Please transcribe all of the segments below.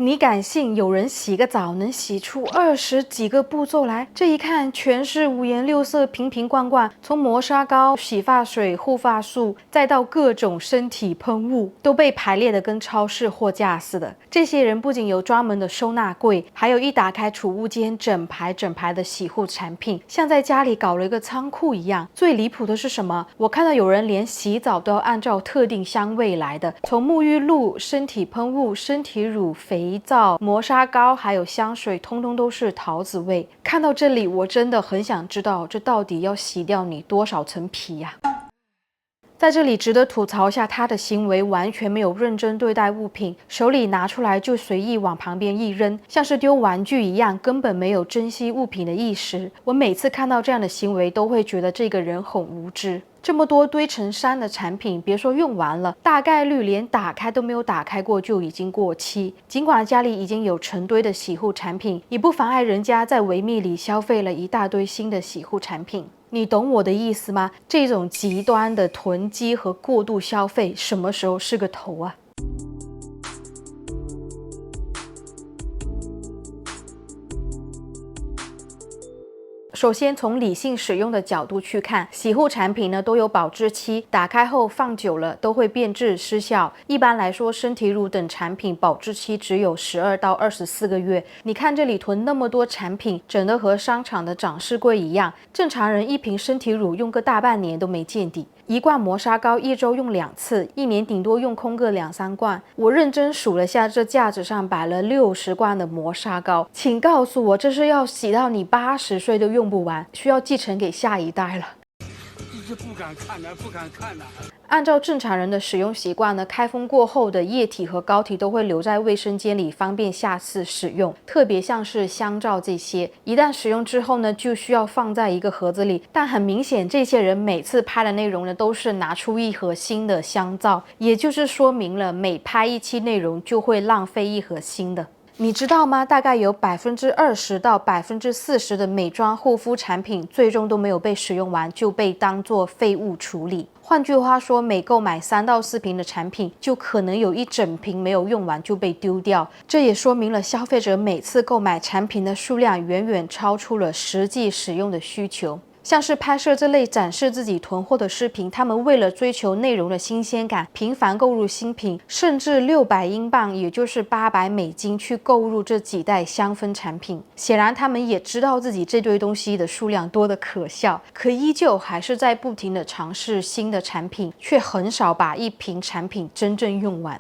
你敢信有人洗个澡能洗出20几个步骤来？这一看全是五颜六色、瓶瓶罐罐，从磨砂膏、洗发水、护发素，再到各种身体喷雾，都被排列的跟超市货架似的。这些人不仅有专门的收纳柜，还有一打开储物间，整排整排的洗护产品，像在家里搞了一个仓库一样。最离谱的是什么？我看到有人连洗澡都要按照特定香味来的，从沐浴露、身体喷雾、身体乳、肥皂、磨砂膏还有香水，通通都是桃子味。看到这里，我真的很想知道，这到底要洗掉你多少层皮呀？在这里值得吐槽一下，他的行为完全没有认真对待物品，手里拿出来就随意往旁边一扔，像是丢玩具一样，根本没有珍惜物品的意识。我每次看到这样的行为，都会觉得这个人很无知。这么多堆成山的产品，别说用完了，大概率连打开都没有打开过就已经过期。尽管家里已经有成堆的洗护产品，也不妨碍人家在维密里消费了一大堆新的洗护产品。你懂我的意思吗？这种极端的囤积和过度消费，什么时候是个头啊？首先，从理性使用的角度去看，洗护产品呢都有保质期，打开后放久了都会变质失效。一般来说，身体乳等产品保质期只有12到24个月。你看这里囤那么多产品，整得和商场的展示柜一样，正常人一瓶身体乳用个大半年都没见底。一罐磨砂膏一周用2次，一年顶多用空个2-3罐。我认真数了下，这架子上摆了60罐的磨砂膏，请告诉我，这是要洗到你80岁都用不完，需要继承给下一代了。这不敢看呐，不敢看呐。按照正常人的使用习惯呢，开封过后的液体和膏体都会留在卫生间里，方便下次使用。特别像是香皂这些，一旦使用之后呢，就需要放在一个盒子里。但很明显，这些人每次拍的内容呢，都是拿出一盒新的香皂，也就是说明了每拍一期内容就会浪费一盒新的。你知道吗？大概有20%到40%的美妆护肤产品最终都没有被使用完，就被当作废物处理。换句话说，每购买3到4瓶的产品，就可能有一整瓶没有用完就被丢掉。这也说明了消费者每次购买产品的数量远远超出了实际使用的需求。像是拍摄这类展示自己囤货的视频，他们为了追求内容的新鲜感，频繁购入新品，甚至600英镑，也就是$800去购入这几袋香氛产品。显然，他们也知道自己这堆东西的数量多得可笑，可依旧还是在不停地尝试新的产品，却很少把一瓶产品真正用完。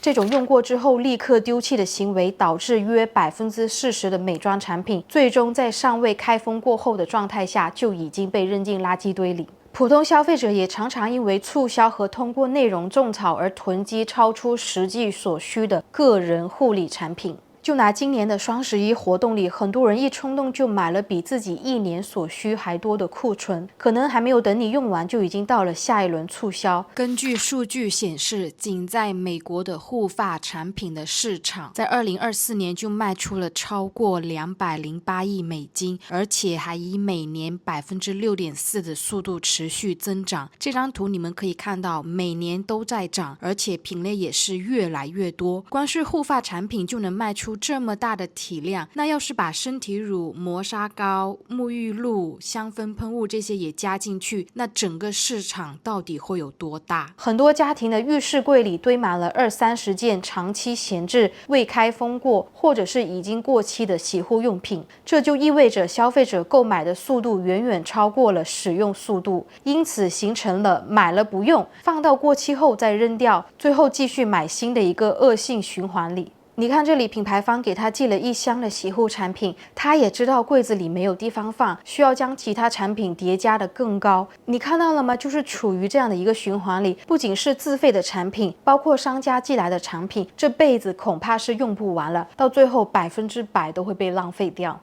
这种用过之后立刻丢弃的行为，导致约40%的美妆产品最终在尚未开封过后的状态下就已经被扔进垃圾堆里。普通消费者也常常因为促销和通过内容种草而囤积超出实际所需的个人护理产品。就拿今年的双11活动里，很多人一冲动就买了比自己1年所需还多的库存，可能还没有等你用完，就已经到了下一轮促销。根据数据显示，仅在美国的护发产品的市场，在2024年就卖出了超过208亿美金，而且还以每年6.4%的速度持续增长。这张图你们可以看到，每年都在涨，而且品类也是越来越多。光是护发产品就能卖出这么大的体量，那要是把身体乳、磨砂膏、沐浴露、香氛喷雾这些也加进去，那整个市场到底会有多大？很多家庭的浴室柜里堆满了20-30件长期闲置、未开封过或者是已经过期的洗护用品，这就意味着消费者购买的速度远远超过了使用速度，因此形成了买了不用，放到过期后再扔掉，最后继续买新的一个恶性循环里。你看这里，品牌方给他寄了1箱的洗护产品，他也知道柜子里没有地方放，需要将其他产品叠加的更高。你看到了吗？就是处于这样的一个循环里，不仅是自费的产品，包括商家寄来的产品，这辈子恐怕是用不完了，到最后100%都会被浪费掉。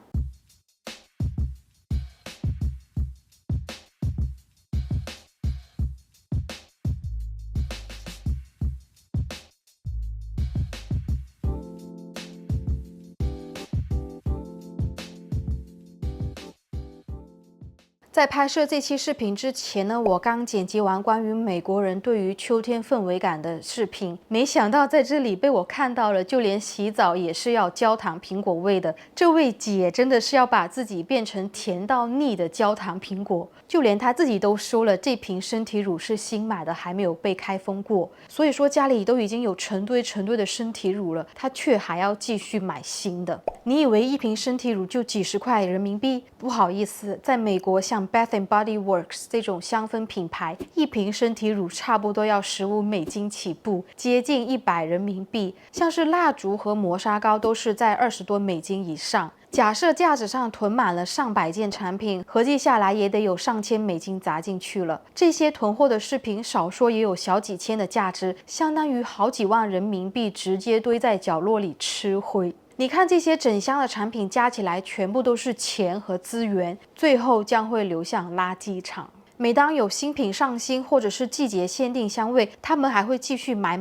在拍摄这期视频之前呢，我刚剪辑完关于美国人对于秋天氛围感的视频，没想到在这里被我看到了，就连洗澡也是要焦糖苹果味的。这位姐真的是要把自己变成甜到腻的焦糖苹果，就连她自己都说了，这瓶身体乳是新买的，还没有被开封过。所以说家里都已经有成堆的身体乳了，她却还要继续买新的。你以为一瓶身体乳就几十块人民币？不好意思，在美国像Bath and Body Works 这种香氛品牌，一瓶身体乳差不多要$15起步，接近100人民币。像是蜡烛和磨砂膏都是在$20多以上。假设架子上囤满了上百件产品，合计下来也得有上千美金砸进去了。这些囤货的视频，少说也有小几千的价值，相当于好几万人民币直接堆在角落里吃灰。你看这些整箱的产品加起来，全部都是钱和资源，最后将会流向垃圾场。每当有新品上新或者是季节限定香味，他们还会继续买。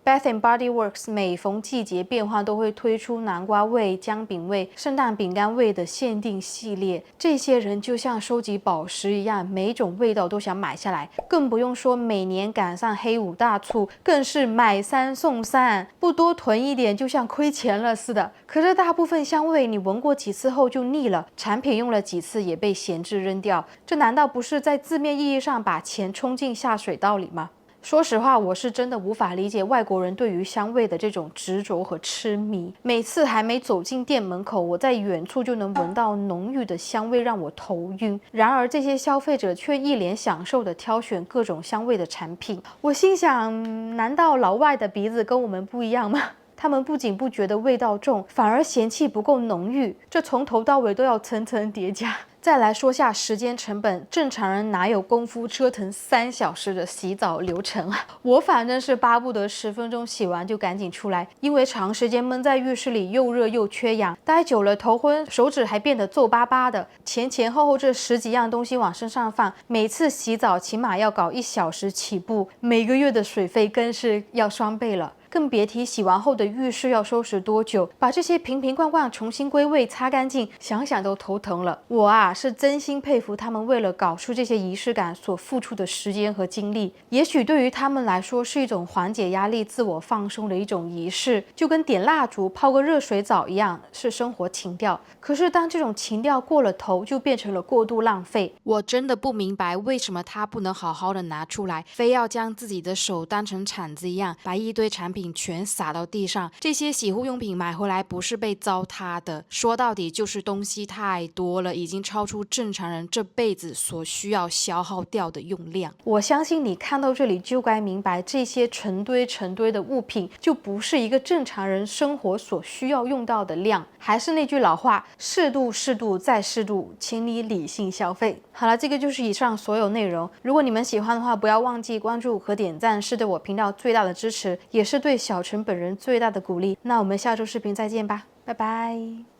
Bath and Body Works 每逢季节变换都会推出南瓜味、姜饼味、圣诞饼干味的限定系列。这些人就像收集宝石一样，每种味道都想买下来，更不用说每年赶上黑五大促，更是买3送3，不多囤一点就像亏钱了似的。可是大部分香味你闻过几次后就腻了，产品用了几次也被闲置扔掉，这难道不是在字面意义上把钱冲进下水道里吗？说实话，我是真的无法理解外国人对于香味的这种执着和痴迷。每次还没走进店门口，我在远处就能闻到浓郁的香味，让我头晕。然而这些消费者却一脸享受地挑选各种香味的产品。我心想，难道老外的鼻子跟我们不一样吗？他们不仅不觉得味道重，反而嫌弃不够浓郁，这从头到尾都要层层叠加。再来说下时间成本，正常人哪有功夫折腾3小时的洗澡流程啊？我反正是巴不得10分钟洗完就赶紧出来，因为长时间闷在浴室里又热又缺氧，待久了头昏，手指还变得皱巴巴的。前后这10几样东西往身上放，每次洗澡起码要搞1小时起步，每个月的水费更是要双倍了。更别提洗完后的浴室要收拾多久，把这些瓶瓶罐罐重新归位擦干净，想想都头疼了。我啊是真心佩服他们为了搞出这些仪式感所付出的时间和精力。也许对于他们来说是一种缓解压力、自我放松的一种仪式，就跟点蜡烛、泡个热水澡一样，是生活情调。可是当这种情调过了头，就变成了过度浪费。我真的不明白为什么他不能好好的拿出来，非要将自己的手当成铲子一样，把一堆产品全撒到地上。这些洗护用品买回来不是被糟蹋的，说到底就是东西太多了，已经超出正常人这辈子所需要消耗掉的用量。我相信你看到这里就该明白，这些成堆的物品就不是一个正常人生活所需要用到的量。还是那句老话，适度再适度，请你理性消费。好了，这个就是以上所有内容。如果你们喜欢的话，不要忘记关注和点赞，是对我频道最大的支持，也是对小陈本人最大的鼓励。那我们下周视频再见吧，拜拜。